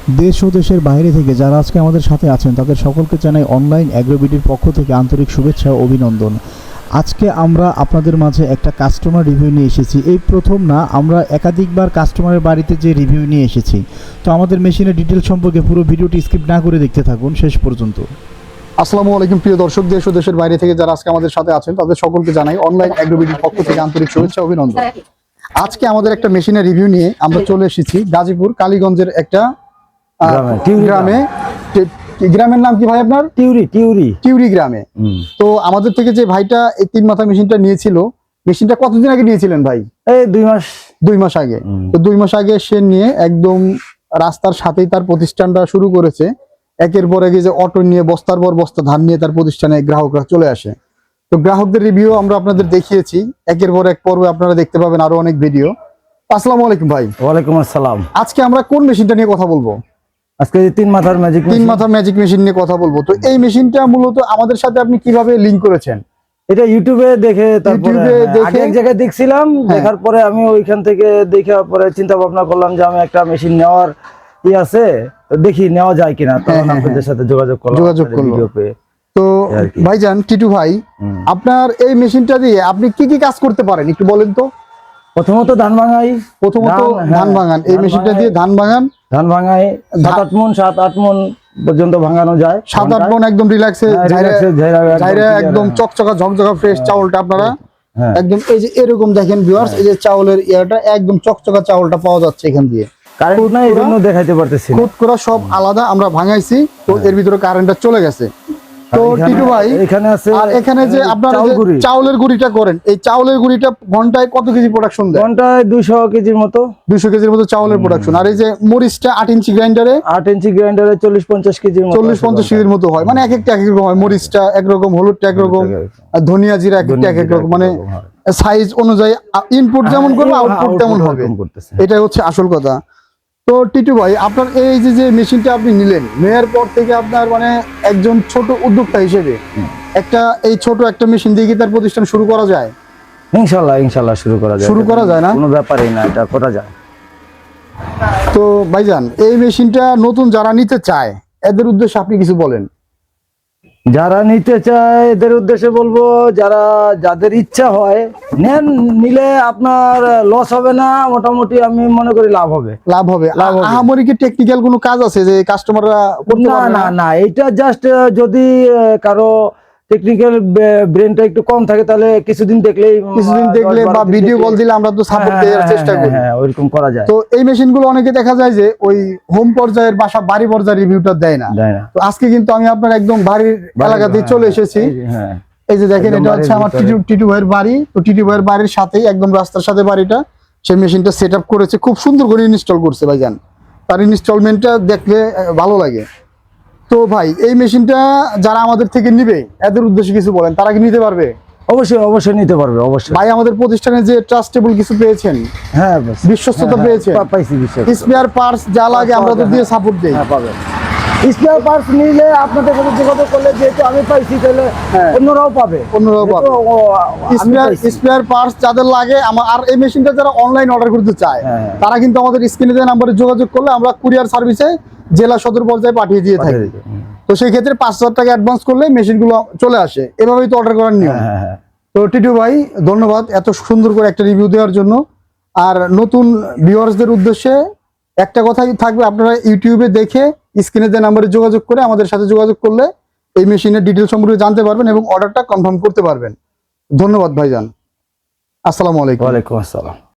দেশ ও দেশের বাইরে থেকে যারা আজকে আমাদের সাথে আছেন তাদের সকলকে জানাই অনলাইন অ্যাগ্রোবিডির পক্ষ থেকে আন্তরিক শুভেচ্ছা ও অভিনন্দন। আজকে আমরা আপনাদের মাঝে একটা কাস্টমার রিভিউ নিয়ে এসেছি। এই প্রথম না, আমরা একাধিকবার কাস্টমারের বাড়িতে যে রিভিউ নিয়ে এসেছি। তো আমাদের মেশিনের ডিটেল সম্পর্কে পুরো ভিডিওটি স্কিপ না করে দেখতে থাকুন শেষ পর্যন্ত। আসসালামু আলাইকুম প্রিয় দর্শক, দেশ ও দেশের বাইরে থেকে যারা আজকে আমাদের সাথে আছেন তাদের সকলকে জানাই অনলাইন অ্যাগ্রোবিডির পক্ষ থেকে আন্তরিক শুভেচ্ছা ও অভিনন্দন। আজকে আমাদের একটা মেশিনের রিভিউ নিয়ে আমরা চলে এসেছি গাজীপুর কালীগঞ্জের একটা গ্রামে। গ্রামের নাম কি ভাই আপনার? টিউরি গ্রামে। তো আমাদের থেকে যে ভাইটা এই 3 মাথা মেশিনটা নিয়েছিল, মেশিনটা কতদিন আগে নিয়েছিলেন ভাই? এই 2 মাস আগে। তো 2 মাস আগে সে নিয়ে একদম রাস্তার সাথেই তার প্রতিষ্ঠানটা শুরু করেছে। একের পর এক যে অটো নিয়ে বস্তার পর বস্তা ধান নিয়ে তার প্রতিষ্ঠানে গ্রাহকরা চলে আসে। তো গ্রাহকদের রিভিউ আমরা আপনাদের দেখিয়েছি, একের পর এক পর্বে আপনারা দেখতে পাবেন আরো অনেক ভিডিও। আসসালামু আলাইকুম ভাই। ওয়ালাইকুম আসসালাম। আজকে আমরা কোন মেশিনটা নিয়ে কথা বলবো? আজকে 3 মাথার ম্যাজিক মেশিন নিয়ে কথা বলবো। তো এই মেশিনটা মূলত আমাদের সাথে আপনি কিভাবে লিংক করেছেন? এটা ইউটিউবে দেখে, তারপরে আগে এক জায়গায় দেখছিলাম, দেখার পরে আমি ওইখান থেকে দেখার পরে চিন্তা ভাবনা করলাম যে আমি একটা মেশিন নেওয়ার আছে, তো দেখি নেওয়া যায় কিনা। তখন আপনাদের সাথে যোগাযোগ করলাম। তো ভাইজান টিটু ভাই, আপনার এই মেশিনটা দিয়ে আপনি কি কি কাজ করতে পারেন একটু বলেন তো। প্রথমত ধান ভাঙাই। ধান ভাঙান। এই মেশিনটা দিয়ে ধান ভাঙাই 7-8 মণ 7-8 মণ পর্যন্ত ভাঙানো যায়। 7-8 মণ একদম রিল্যাক্সে একদম চকচকা ঝকঝকা ফ্রেশ চাউলটা আপনারা একদম এই যে এরকম দেখেন ভিউয়ার্স, এই যে চাউলের ইয়াটা একদম চকচকা চাউলটা পাওয়া যাচ্ছে এখান দিয়ে। কারেন্ট নাই, এজন্য দেখাইতে পারতেছি। কোট করা সব আলাদা আমরা ভাঙাইছি, তো এর ভিতরে কারেন্টটা চলে গেছে। তো টিটু ভাই এখানে আছে, আর এখানে যে আপনারা চাউলের গুঁড়িটা করেন, এই চাউলের গুঁড়িটা ঘন্টায় কত কেজি প্রোডাকশন দেয়? ঘন্টায় 200 কেজির মতো। 200 কেজির মতো চাউলের প্রোডাকশন। আর এই যে মরিচটা 8 ইঞ্চি গ্রাইন্ডারে 40-50 কেজির মতো হয়। মানে এক একটা এক এক রকম হয়। মরিচটা একরকম, হলুদটা একরকম, ধনিয়া জিরা একটা এক এক রকম, মানে সাইজ অনুযায়ী ইনপুট যেমন করবে আউটপুট তেমন হবে। এটাই হচ্ছে আসল কথা। তো টিটু ভাই, আপনার এই যে মেশিনটা আপনি নিলেন, নেওয়ার পর থেকে আপনার মানে একজন ছোট উদ্যোক্তা হিসেবে এই ছোট একটা মেশিন দিয়ে কি তার প্রতিষ্ঠান শুরু করা যায়? ইনশাআল্লাহ শুরু করা যায় না, কোনো ব্যাপারই না, এটা করা যায়। তো ভাইজান, এই মেশিনটা নতুন যারা নিতে চায় এদের উদ্দেশ্যে আপনি কিছু বলেন। যারা নিতে চায় এদের উদ্দেশ্যে বলবো, যাদের ইচ্ছা হয় নিলে আপনার লস হবে না, মোটামুটি আমি মনে করি লাভ হবে। আহামরি কি টেকনিক্যাল কোনো কাজ আছে যে কাস্টমাররা করতে পারবে না? না, এটা জাস্ট যদি কারো টেকনিক্যাল ব্রেনটা একটু কম থাকে, তাহলে কিছুদিন দেখলে বা ভিডিও কল দিলে আমরা তো সাপোর্ট দেওয়ার চেষ্টা করি। ওইরকম করা যায়। তো এই মেশিনগুলো অনেকে দেখা যায় যে ওই হোম পর্যায়ের বাড়ি পর্যায়ের রিভিউটা দেয় না। তো আজকে কিন্তু আমি আপনার একদম বাড়ির এলাকাতে চলে এসেছি। এই যে দেখেন, এটা হচ্ছে আমার টিটু ভাইয়ের বাড়ি। তো টিটু ভাইয়ের বাড়ির সাথেই একদম রাস্তার সাথে বাড়িটা। সেই মেশিনটা সেট আপ করেছে, খুব সুন্দর করে ইনস্টল করছে ভাইজান। তার ইনস্টলমেন্টটা দেখলে ভালো লাগে। তো ভাই, এই মেশিনটা যারা আমাদের থেকে নিবে এদের উদ্দেশ্যে কিছু বলেন, তারা কি নিতে পারবে? অবশ্যই নিতে পারবে। অবশ্যই ভাই, আমাদের প্রতিষ্ঠানে যে ট্রাস্টেবল কিছু পেয়েছেন, বিশ্বস্ততা পেয়েছেন, স্পেয়ার পার্টস যা লাগে আমরা তো দিয়ে সাপোর্ট দেই। পাবেন স্পেয়ার পার্টস নিলে আপনাদের সাথে যোগাযোগ করলে, যেহেতু আমি পাইছি, তাহলে অন্যরাও পাবে। স্পেয়ার পার্টস যাদের লাগে আর এই মেশিনটা যারা অনলাইন অর্ডার করতে চায় তারা কিন্তু আমাদের স্ক্রিনে দেওয়া নম্বরে যোগাযোগ করলে আমরা কুরিয়ার সার্ভিসে জেলা সদর পর্যায়ে পাঠিয়ে দিয়ে থাকি। তো সেই ক্ষেত্রে 5,000 টাকা অ্যাডভান্স করলে মেশিনগুলো চলে আসে। এভাবেই তো অর্ডার করার নিয়ম। তো টিটু ভাই, ধন্যবাদ এত সুন্দর করে একটা রিভিউ দেওয়ার জন্য। আর নতুন ভিউয়ার্সদের উদ্দেশ্যে একটা কথাই থাকবে, আপনারা ইউটিউবে দেখে স্ক্রিনে দেওয়া নম্বরে যোগাযোগ করে আমাদের সাথে যোগাযোগ করলে এই মেশিনের ডিটেইলস সম্পর্কে জানতে পারবেন এবং অর্ডারটা কনফার্ম করতে পারবেন। ধন্যবাদ ভাইজান। আসসালামু আলাইকুম। ওয়ালাইকুম আসসালাম।